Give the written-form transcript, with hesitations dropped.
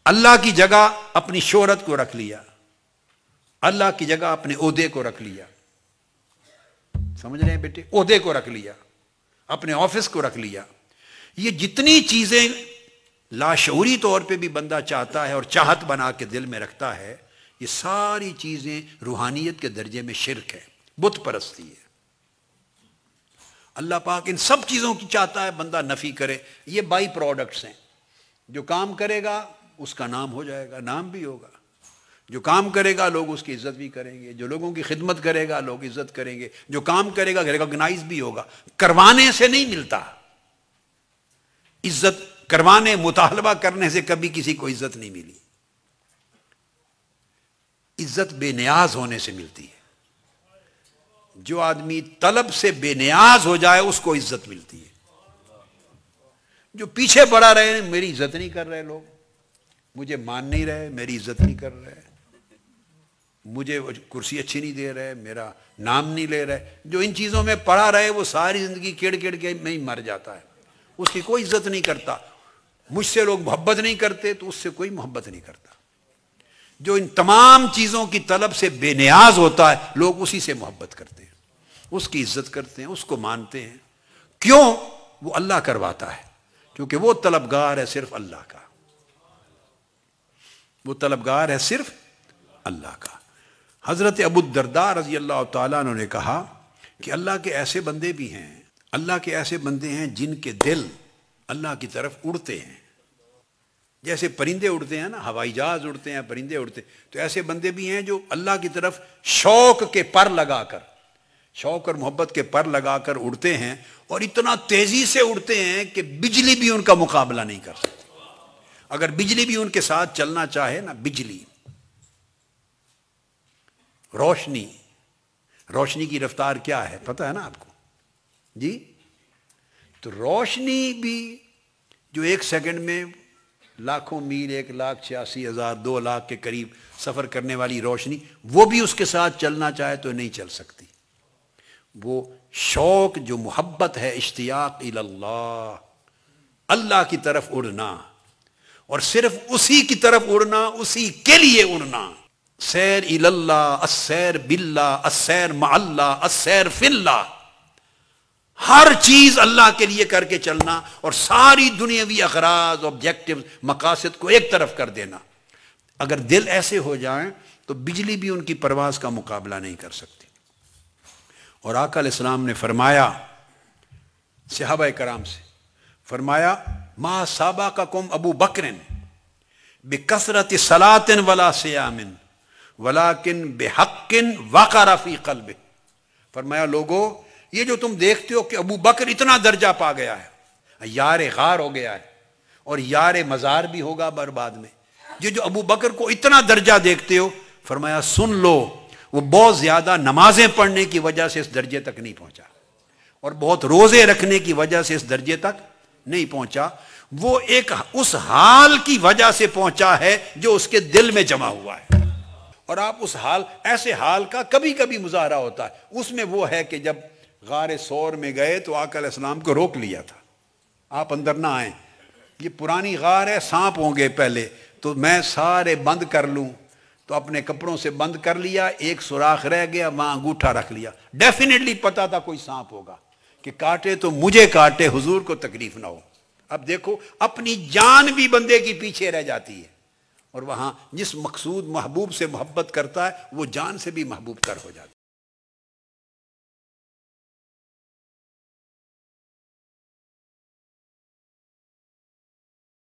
اللہ کی جگہ اپنی شہرت کو رکھ لیا، اللہ کی جگہ اپنے عہدے کو رکھ لیا، سمجھ رہے ہیں بیٹے؟ عہدے کو رکھ لیا، اپنے آفس کو رکھ لیا. یہ جتنی چیزیں لاشعوری طور پہ بھی بندہ چاہتا ہے اور چاہت بنا کے دل میں رکھتا ہے، یہ ساری چیزیں روحانیت کے درجے میں شرک ہے، بت پرستی ہے. اللہ پاک ان سب چیزوں کی چاہتا ہے بندہ نفی کرے. یہ بائی پروڈکٹس ہیں. جو کام کرے گا اس کا نام ہو جائے گا، نام بھی ہوگا. جو کام کرے گا لوگ اس کی عزت بھی کریں گے، جو لوگوں کی خدمت کرے گا لوگ عزت کریں گے، جو کام کرے گا ریکگنائز بھی ہوگا. کروانے سے نہیں ملتا عزت، کروانے مطالبہ کرنے سے کبھی کسی کو عزت نہیں ملی. عزت بے نیاز ہونے سے ملتی ہے. جو آدمی طلب سے بے نیاز ہو جائے اس کو عزت ملتی ہے. جو پیچھے پڑا رہے میری عزت نہیں کر رہے لوگ، مجھے مان نہیں رہے، میری عزت نہیں کر رہے، مجھے کرسی اچھی نہیں دے رہے، میرا نام نہیں لے رہے، جو ان چیزوں میں پڑا رہے وہ ساری زندگی کڑ کڑ کے میں ہی مر جاتا ہے. اس کی کوئی عزت نہیں کرتا. مجھ سے لوگ محبت نہیں کرتے تو اس سے کوئی محبت نہیں کرتا. جو ان تمام چیزوں کی طلب سے بے نیاز ہوتا ہے لوگ اسی سے محبت کرتے ہیں، اس کی عزت کرتے ہیں، اس کو مانتے ہیں. کیوں؟ وہ اللہ کرواتا ہے، کیونکہ وہ طلبگار ہے صرف اللہ کا. وہ طلبگار ہے صرف اللہ کا. حضرت ابو الدرداء رضی اللہ تعالیٰ عنہ نے کہا کہ اللہ کے ایسے بندے بھی ہیں، اللہ کے ایسے بندے ہیں جن کے دل اللہ کی طرف اڑتے ہیں. جیسے پرندے اڑتے ہیں نا، ہوائی جہاز اڑتے ہیں، پرندے اڑتے ہیں، تو ایسے بندے بھی ہیں جو اللہ کی طرف شوق کے پر لگا کر، شوق اور محبت کے پر لگا کر اڑتے ہیں، اور اتنا تیزی سے اڑتے ہیں کہ بجلی بھی ان کا مقابلہ نہیں کر سکتی. اگر بجلی بھی ان کے ساتھ چلنا چاہے نا، بجلی، روشنی کی رفتار کیا ہے پتہ ہے نا آپ کو؟ جی، تو روشنی بھی جو 1 سیکنڈ میں لاکھوں میل، 1,86,000 2 لاکھ کے قریب سفر کرنے والی روشنی، وہ بھی اس کے ساتھ چلنا چاہے تو نہیں چل سکتی. وہ شوق جو محبت ہے، اشتیاق اللہ، اللہ کی طرف اڑنا، اور صرف اسی کی طرف اڑنا، اسی کے لیے اڑنا. سیر اللہ، السیر باللہ، السیر مع اللہ، السیر فی اللہ. ہر چیز اللہ کے لیے کر کے چلنا، اور ساری دنیاوی اغراض، آبجیکٹو، مقاصد کو ایک طرف کر دینا. اگر دل ایسے ہو جائیں تو بجلی بھی ان کی پرواز کا مقابلہ نہیں کر سکتی. اور آقا علیہ السلام نے فرمایا صحابہ کرام سے، فرمایا ما سابقکم ابو بکر بکثرت صلاۃ ولا صیام ولکن بحق وقر فی قلبہ. فرمایا لوگو، یہ جو تم دیکھتے ہو کہ ابو بکر اتنا درجہ پا گیا ہے، یار غار ہو گیا ہے، اور یار مزار بھی ہوگا بعد میں، یہ جو ابو بکر کو اتنا درجہ دیکھتے ہو، فرمایا سن لو، وہ بہت زیادہ نمازیں پڑھنے کی وجہ سے اس درجے تک نہیں پہنچا، اور بہت روزے رکھنے کی وجہ سے اس درجے تک نہیں پہنچا. وہ ایک اس حال کی وجہ سے پہنچا ہے جو اس کے دل میں جمع ہوا ہے. اور آپ اس حال، ایسے حال کا کبھی کبھی مظاہرہ ہوتا ہے. اس میں وہ ہے کہ جب غار سور میں گئے تو آقا علیہ السلام کو روک لیا تھا، آپ اندر نہ آئیں، یہ پرانی غار ہے، سانپ ہوں گے پہلے، تو میں سارے بند کر لوں. تو اپنے کپڑوں سے بند کر لیا، ایک سوراخ رہ گیا، وہاں انگوٹھا رکھ لیا. ڈیفینیٹلی پتا تھا کوئی سانپ ہوگا، کہ کاٹے تو مجھے کاٹے، حضور کو تکلیف نہ ہو. اب دیکھو، اپنی جان بھی بندے کی پیچھے رہ جاتی ہے. اور وہاں جس مقصود محبوب سے محبت کرتا ہے وہ جان سے بھی محبوب تر ہو جاتا ہے.